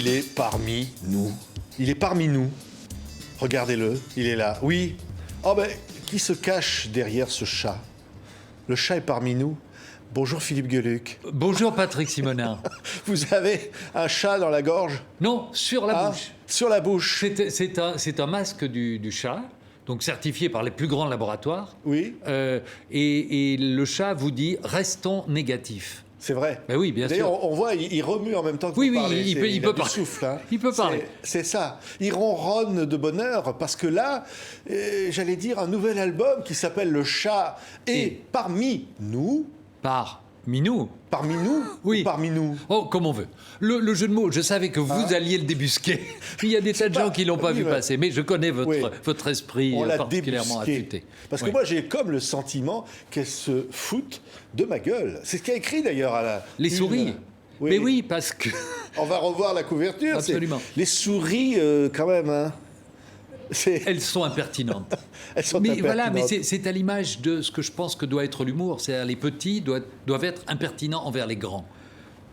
il est parmi nous. Il est parmi nous. Regardez-le, il est là. Oui. Oh ben, qui se cache derrière ce chat? Le chat est parmi nous. Bonjour Philippe Gueluc. Bonjour Patrick Simonin. Vous avez un chat dans la gorge? Non, sur la bouche. Sur la bouche. C'est un masque du chat, donc certifié par les plus grands laboratoires. Oui. Et le chat vous dit « restons négatifs ». C'est vrai. Ben oui, bien sûr. D'ailleurs, on voit, il remue en même temps que Oui, vous parlez. il peut du parler. souffle, hein. Il peut parler. C'est ça. Il ronronne de bonheur parce que là, j'allais dire, un nouvel album qui s'appelle Le chat est parmi nous. Parmi nous. Parmi nous Oui. Ou parmi nous? Oh, comme on veut. Le jeu de mots, je savais que vous alliez le débusquer. Il y a des tas de gens qui ne l'ont pas vu passer, mais je connais votre esprit on l'a particulièrement débusqué. affûté. Parce que moi, j'ai comme le sentiment qu'elle se fout de ma gueule. C'est ce qu'a écrit d'ailleurs à la... Les souris. Oui. Mais oui, parce que... On va revoir la couverture. Absolument. Les souris, quand même, hein. Elles sont impertinentes. Elles sont mais impertinentes. voilà, mais c'est à l'image de ce que je pense que doit être l'humour. C'est-à-dire les petits doivent être impertinents envers les grands.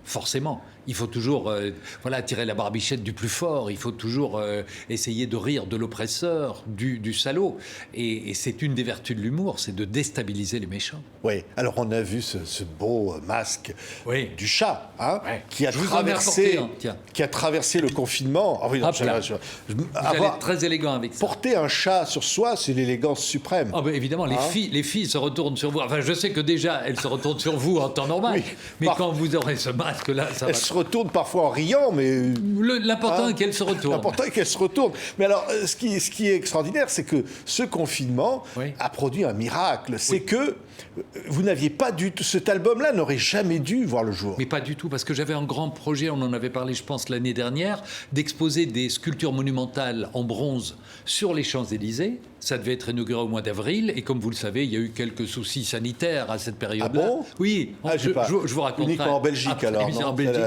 Forcément. Il faut toujours tirer la barbichette du plus fort. Il faut toujours essayer de rire de l'oppresseur, du salaud. Et c'est une des vertus de l'humour, c'est de déstabiliser les méchants. Oui, alors on a vu ce beau masque du chat, hein, qui a traversé le confinement. Ah oui, non, Vous allez être très élégant avec ça. Porter un chat sur soi, c'est l'élégance suprême. Ah ben évidemment, les filles se retournent sur vous. Enfin, je sais que déjà, elles se retournent sur vous en temps normal. Oui. Mais quand vous aurez ce masque-là, ça va... Elles se retournent parfois en riant, mais... L'important est qu'elles se retournent. L'important est qu'elles se retournent. Mais alors, ce qui est extraordinaire, c'est que ce confinement a produit un miracle. C'est que vous n'aviez pas du tout... Cet album-là n'aurait jamais dû voir le jour. Mais pas du tout, parce que j'avais un grand projet, on en avait parlé, je pense, l'année dernière, d'exposer des sculptures monumentales en bronze sur les Champs-Élysées. Ça devait être inauguré au mois d'avril, et comme vous le savez, il y a eu quelques soucis sanitaires à cette période-là. Ah bon? Oui, je vous raconterai. Uniquement en Belgique, alors. En Belgique.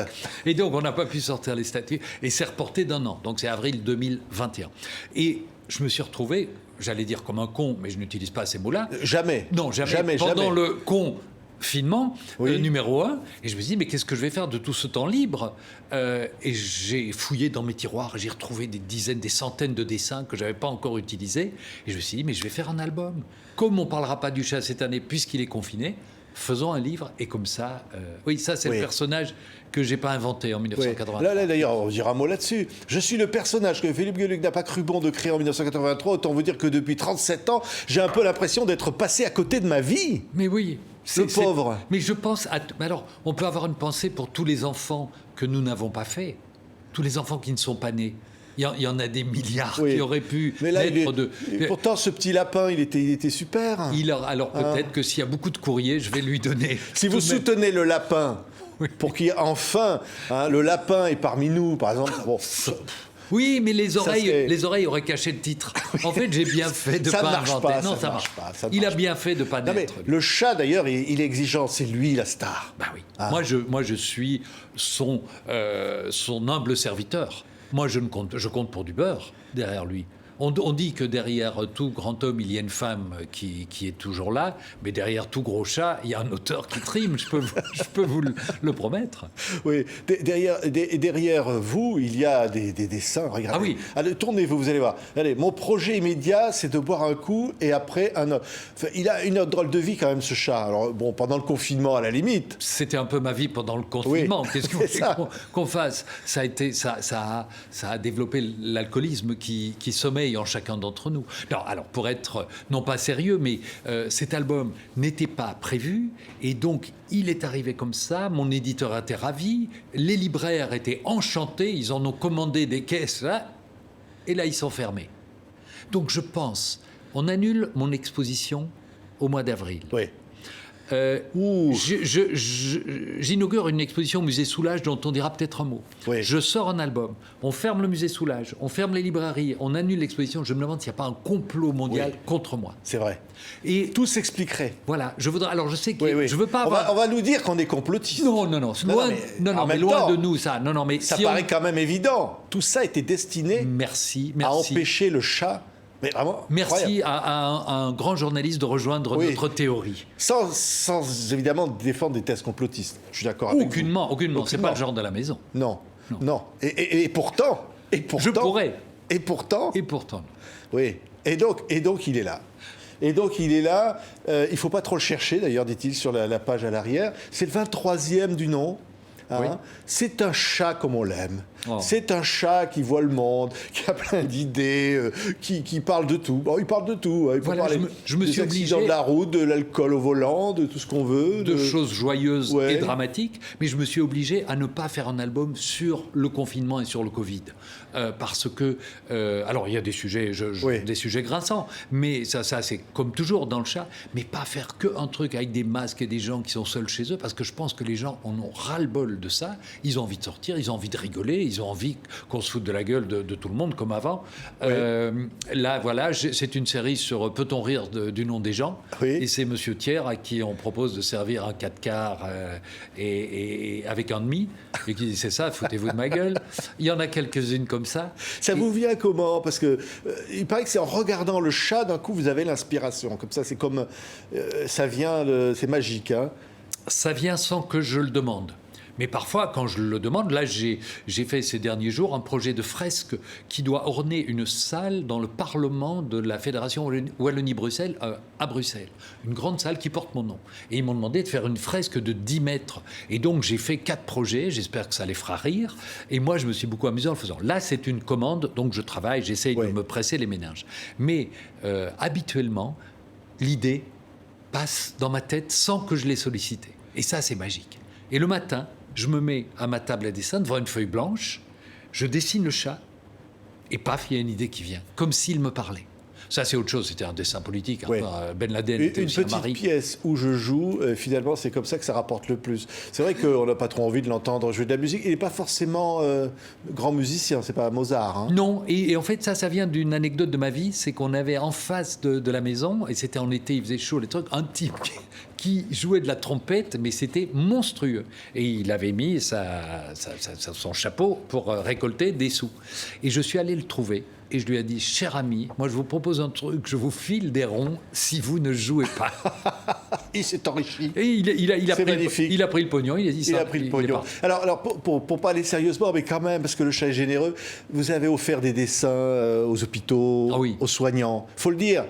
Et donc, on n'a pas pu sortir les statues, et c'est reporté d'un an. Donc, c'est avril 2021. Et je me suis retrouvé, j'allais dire comme un con, mais je n'utilise pas ces mots-là. Jamais. Non, jamais. Pendant le confinement, numéro 1, et je me suis dit, mais qu'est-ce que je vais faire de tout ce temps libre? Et j'ai fouillé dans mes tiroirs, j'ai retrouvé des dizaines, des centaines de dessins que je n'avais pas encore utilisés, et je me suis dit, mais je vais faire un album. Comme on ne parlera pas du chat cette année, puisqu'il est confiné, faisons un livre, et comme ça... ça, c'est le personnage que je n'ai pas inventé en 1983. Là, d'ailleurs, on dira un mot là-dessus. Je suis le personnage que Philippe Gueluc n'a pas cru bon de créer en 1983. Autant vous dire que depuis 37 ans, j'ai un peu l'impression d'être passé à côté de ma vie. Mais oui. Le pauvre. Mais je pense... Mais alors, on peut avoir une pensée pour tous les enfants que nous n'avons pas faits. Tous les enfants qui ne sont pas nés. Il y en a des milliards qui auraient pu naître de... Pourtant, ce petit lapin, il était super. Alors peut-être que s'il y a beaucoup de courriers, je vais lui donner... Si vous soutenez le lapin, pour qu'il y ait enfin... le lapin est parmi nous, par exemple... Bon. Oui, mais les oreilles auraient caché le titre. En fait, j'ai bien fait de ne pas inventer. Non, ça marche pas. Il a bien fait de ne pas naître. Le chat, d'ailleurs, il est exigeant. C'est lui, la star. Bah oui. Moi, je suis son humble serviteur. Moi, je compte pour du beurre derrière lui. On dit que derrière tout grand homme, il y a une femme qui est toujours là, mais derrière tout gros chat, il y a un auteur qui trime, je peux vous le promettre. Oui, derrière vous, il y a des dessins, regardez. Ah oui. Allez, tournez-vous, vous allez voir. Allez, mon projet immédiat, c'est de boire un coup et après un autre. Enfin, il a une autre drôle de vie quand même, ce chat. Alors, bon, pendant le confinement, à la limite. C'était un peu ma vie pendant le confinement. Qu'est-ce que vous voulez qu'on fasse? Ça a développé l'alcoolisme qui sommeille en chacun d'entre nous. Non, alors pour être non pas sérieux, mais cet album n'était pas prévu et donc il est arrivé comme ça. Mon éditeur était ravi, les libraires étaient enchantés, ils en ont commandé des caisses là, et là ils sont fermés. Donc je pense, on annule mon exposition au mois d'avril. Oui. J'inaugure une exposition au musée Soulages dont on dira peut-être un mot. Oui. Je sors un album, on ferme le musée Soulages, on ferme les librairies, on annule l'exposition. Je me demande s'il n'y a pas un complot mondial contre moi. C'est vrai. Et tout s'expliquerait. Voilà. Alors je sais que je veux pas. On va nous dire qu'on est complotiste. Non. Mais loin de nous ça. Non, mais ça paraît quand même évident. Tout ça était destiné. Merci. À empêcher le chat. Mais vraiment, merci à un grand journaliste de rejoindre notre théorie. Sans évidemment défendre des thèses complotistes. Je suis d'accord avec vous. Aucunement. C'est pas le genre de la maison. Non. Non. Et pourtant, Je pourrais. Et pourtant. Et pourtant. Oui. Et donc il est là. Et donc il est là. Il ne faut pas trop le chercher, d'ailleurs, dit-il sur la page à l'arrière. C'est le 23e du nom. Hein. Oui. C'est un chat comme on l'aime. Oh. C'est un chat qui voit le monde, qui a plein d'idées, qui parle de tout. Bon, il parle de tout. Il peut Voilà, parler je me des suis accidents obligé de la route, de l'alcool au volant, de tout ce qu'on veut. De choses joyeuses Ouais. et dramatiques, mais je me suis obligé à ne pas faire un album sur le confinement et sur le Covid. Parce que, alors il y a des sujets, Oui. des sujets grinçants, mais ça c'est comme toujours dans le chat, mais pas faire qu'un truc avec des masques et des gens qui sont seuls chez eux, parce que je pense que les gens en ont ras-le-bol de ça. Ils ont envie de sortir, ils ont envie de rigoler, ils ont envie qu'on se foute de la gueule de tout le monde comme avant. Oui. Là, voilà, c'est une série sur Peut-on rire du nom des gens, Oui. et c'est Monsieur Thiers à qui on propose de servir un 4 quarts et avec un demi, et qui dit c'est ça, foutez-vous de ma gueule. Il y en a quelques-unes comme ça. Ça vous vient comment? Parce que il paraît que c'est en regardant le chat, d'un coup, vous avez l'inspiration. Comme ça, c'est comme... ça vient... c'est magique, hein? Ça vient sans que je le demande. Mais parfois, quand je le demande, là, j'ai fait ces derniers jours un projet de fresque qui doit orner une salle dans le Parlement de la Fédération Wallonie-Bruxelles, à Bruxelles. Une grande salle qui porte mon nom. Et ils m'ont demandé de faire une fresque de 10 mètres. Et donc, j'ai fait 4 projets. J'espère que ça les fera rire. Et moi, je me suis beaucoup amusé en le faisant. Là, c'est une commande, donc je travaille, j'essaye de me presser les méninges. Mais habituellement, l'idée passe dans ma tête sans que je l'ai sollicité. Et ça, c'est magique. Et le matin, je me mets à ma table à dessin devant une feuille blanche, je dessine le chat, et paf, il y a une idée qui vient, comme s'il me parlait. Ça, c'est autre chose, c'était un dessin politique. Ouais. Ben Laden était Une aussi un petite mari. pièce où je joue, finalement, c'est comme ça que ça rapporte le plus. C'est vrai qu'on n'a pas trop envie de l'entendre jouer de la musique. Il n'est pas forcément grand musicien, c'est pas Mozart. Hein. Non, et en fait, ça vient d'une anecdote de ma vie, c'est qu'on avait en face de la maison, et c'était en été, il faisait chaud, les trucs, un type qui jouait de la trompette, mais c'était monstrueux. Et il avait mis son chapeau pour récolter des sous. Et je suis allé le trouver. Et je lui ai dit, cher ami, moi je vous propose un truc, je vous file des ronds si vous ne jouez pas. Il s'est enrichi. Et il a C'est pris magnifique. il a pris le pognon, il a dit ça. Il a pris le pognon. Alors pour parler sérieusement, mais quand même, parce que le chat est généreux, vous avez offert des dessins aux hôpitaux, aux soignants. Faut le dire,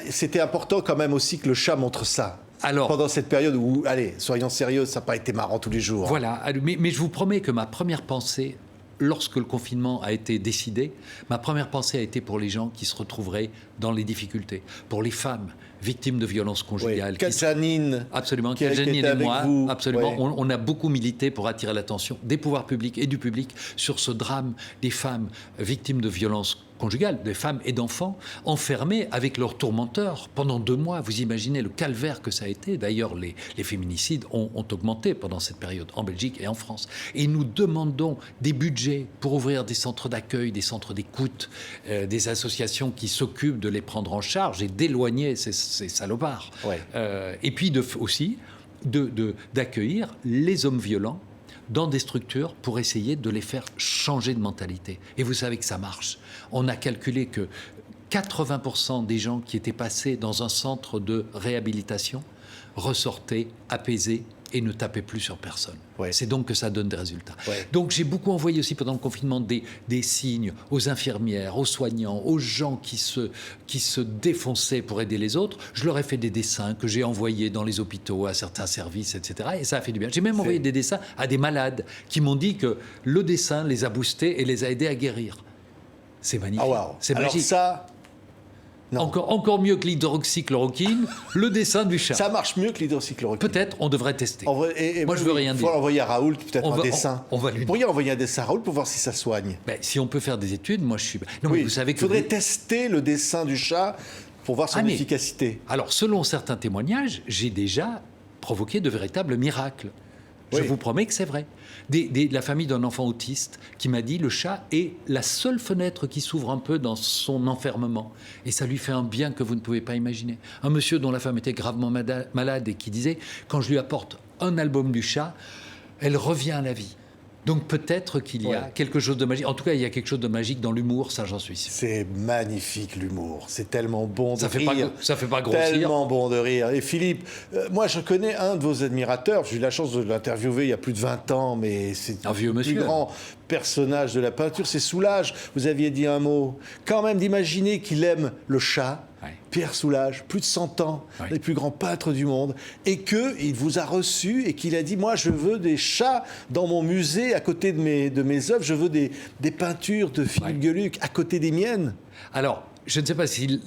c'était important quand même aussi que le chat montre ça. Alors, pendant cette période où, allez, soyons sérieux, ça n'a pas été marrant tous les jours. Voilà, mais je vous promets que ma première pensée, lorsque le confinement a été décidé, ma première pensée a été pour les gens qui se retrouveraient dans les difficultés, pour les femmes victimes de violences conjugales. Janine. Absolument, Janine et moi, vous. absolument. Ouais. On a beaucoup milité pour attirer l'attention des pouvoirs publics et du public sur ce drame des femmes victimes de violences conjugales, des femmes et d'enfants enfermés avec leurs tourmenteurs pendant 2 mois. Vous imaginez le calvaire que ça a été. D'ailleurs, les féminicides ont augmenté pendant cette période en Belgique et en France. Et nous demandons des budgets pour ouvrir des centres d'accueil, des centres d'écoute, des associations qui s'occupent de les prendre en charge et d'éloigner ces salopards. Ouais. Et puis aussi d'accueillir les hommes violents dans des structures pour essayer de les faire changer de mentalité. Et vous savez que ça marche. On a calculé que 80% des gens qui étaient passés dans un centre de réhabilitation ressortaient apaisés et ne tapaient plus sur personne. Ouais. C'est donc que ça donne des résultats. Ouais. Donc j'ai beaucoup envoyé aussi pendant le confinement des signes aux infirmières, aux soignants, aux gens qui se défonçaient pour aider les autres. Je leur ai fait des dessins que j'ai envoyés dans les hôpitaux, à certains services, etc. Et ça a fait du bien. J'ai même envoyé des dessins à des malades qui m'ont dit que le dessin les a boostés et les a aidés à guérir. C'est magnifique. Oh wow. C'est magique. Alors ça... Encore mieux que l'hydroxychloroquine, le dessin du chat. Ça marche mieux que l'hydroxychloroquine. Peut-être, on devrait tester. Moi, je veux rien dire. Il faut envoyer à Raoult peut-être un dessin. Vous pourriez envoyer un dessin à Raoult pour voir si ça soigne. Si on peut faire des études, moi je suis... Non, oui, mais vous savez que... Il faudrait tester le dessin du chat pour voir son efficacité. Alors, selon certains témoignages, j'ai déjà provoqué de véritables miracles. Je vous promets que c'est vrai. La famille d'un enfant autiste qui m'a dit le chat est la seule fenêtre qui s'ouvre un peu dans son enfermement. Et ça lui fait un bien que vous ne pouvez pas imaginer. Un monsieur dont la femme était gravement malade et qui disait, quand je lui apporte un album du chat, elle revient à la vie. Donc peut-être qu'il y a quelque chose de magique. En tout cas, il y a quelque chose de magique dans l'humour, ça j'en suis sûr. C'est magnifique l'humour, c'est tellement bon de rire. Ça fait pas grossir. Tellement bon de rire. Et Philippe, moi je connais un de vos admirateurs, j'ai eu la chance de l'interviewer il y a plus de 20 ans, mais c'est un vieux monsieur. Le plus grand personnage de la peinture, c'est Soulages. Vous aviez dit un mot. Quand même d'imaginer qu'il aime le chat. Ouais. Pierre Soulages, plus de 100 ans, les plus grands peintres du monde, et qu'il vous a reçu et qu'il a dit, moi je veux des chats dans mon musée à côté de mes œuvres, je veux des peintures de Philippe Geluck à côté des miennes. Alors, je ne sais pas si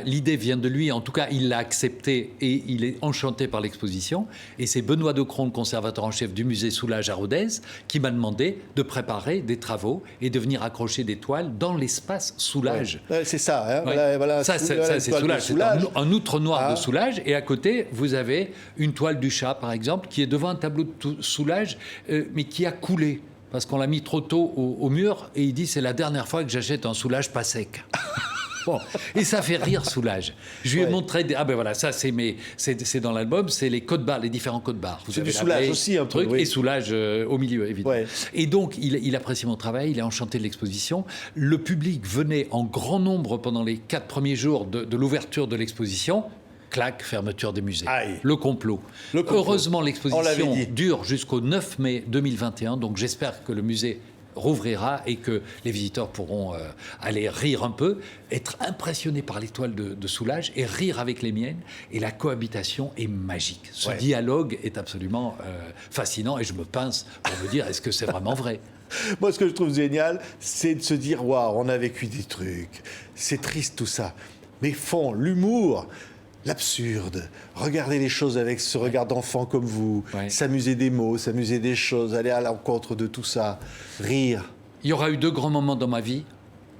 l'idée vient de lui, en tout cas il l'a accepté et il est enchanté par l'exposition. Et c'est Benoît Decron, le conservateur en chef du musée Soulages à Rodez, qui m'a demandé de préparer des travaux et de venir accrocher des toiles dans l'espace Soulages. Ouais. C'est ça, hein. Voilà, ça c'est Soulages, c'est un outre noir de Soulages. Et à côté, vous avez une toile du chat, par exemple, qui est devant un tableau de Soulages, mais qui a coulé. Parce qu'on l'a mis trop tôt au mur, et il dit, c'est la dernière fois que j'achète un Soulages pas sec. Bon, et ça fait rire Soulages. Je lui ai montré ah ben voilà, ça c'est dans l'album, c'est les codes barres, les différents codes barres. C'est du Soulages aussi un peu, et Soulages au milieu évidemment. Ouais. Et donc il apprécie mon travail, il est enchanté de l'exposition. Le public venait en grand nombre pendant les 4 premiers jours de l'ouverture de l'exposition. Clac, fermeture des musées. Aïe. Le complot. Heureusement, l'exposition dure jusqu'au 9 mai 2021, donc j'espère que le musée rouvrira et que les visiteurs pourront aller rire un peu, être impressionnés par les toiles de Soulages et rire avec les miennes. Et la cohabitation est magique. Ce dialogue est absolument fascinant et je me pince pour me dire, est-ce que c'est vraiment vrai ? Moi, ce que je trouve génial, c'est de se dire, waouh, on a vécu des trucs. C'est triste tout ça. Mais l'humour, l'absurde, regarder les choses avec ce regard d'enfant comme vous, s'amuser des mots, s'amuser des choses, aller à l'encontre de tout ça, rire. Il y aura eu 2 grands moments dans ma vie,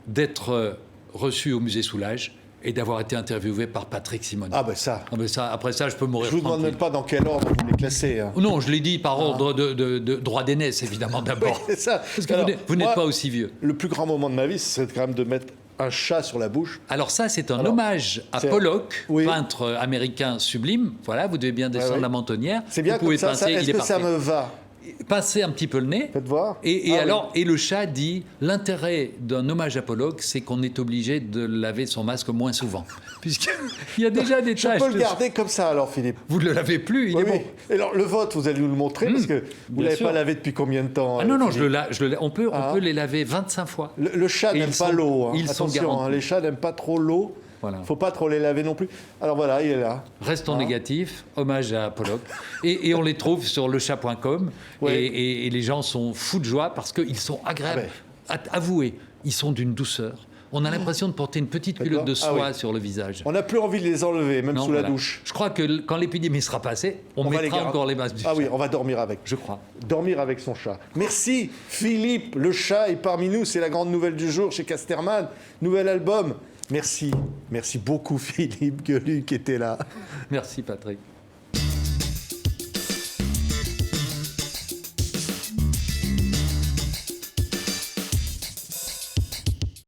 d'être reçu au musée Soulages et d'avoir été interviewé par Patrick Simonet. Ah ben ça. Après ça, je peux mourir. Je vous demande même pas dans quel ordre vous les classez. Hein. Non, je l'ai dit par ordre de droit d'aînesse, évidemment, d'abord. Oui, c'est ça. Parce que vous n'êtes pas aussi vieux. Le plus grand moment de ma vie, c'est quand même de mettre un chat sur la bouche. Alors ça, c'est un hommage à Pollock, peintre américain sublime. Voilà, vous devez bien descendre la mentonnière. C'est bien vous pouvez comme ça. Est-ce que ça me va ? Pincez un petit peu le nez. Faites voir. Et le chat dit, l'intérêt d'un hommage à Pollock, c'est qu'on est obligé de laver son masque moins souvent. Puisqu'il y a déjà des taches. Je peux le garder comme ça alors, Philippe. Vous ne le lavez plus, il est bon. Et alors, le vôtre, vous allez nous le montrer, parce que vous ne l'avez pas lavé depuis combien de temps? Ah non, on peut les laver 25 fois. Le chat n'aime pas l'eau. Hein. Attention, les chats n'aiment pas trop l'eau. Il ne faut pas trop les laver non plus. Alors voilà, il est là. Restons négatifs, hommage à Pollock. Et on les trouve sur lechat.com. Et les gens sont fous de joie parce qu'ils sont agréables. Avouez, ils sont d'une douceur. On a l'impression de porter une petite culotte de soie sur le visage. On n'a plus envie de les enlever, même sous la douche. Je crois que quand l'épidémie sera passée, on mettra encore les masques du chat. Ah oui, on va dormir avec. Je crois. Dormir avec son chat. Merci Philippe, le chat est parmi nous. C'est la grande nouvelle du jour chez Casterman. Nouvel album. Merci beaucoup Philippe Geluck qui était là. Merci Patrick.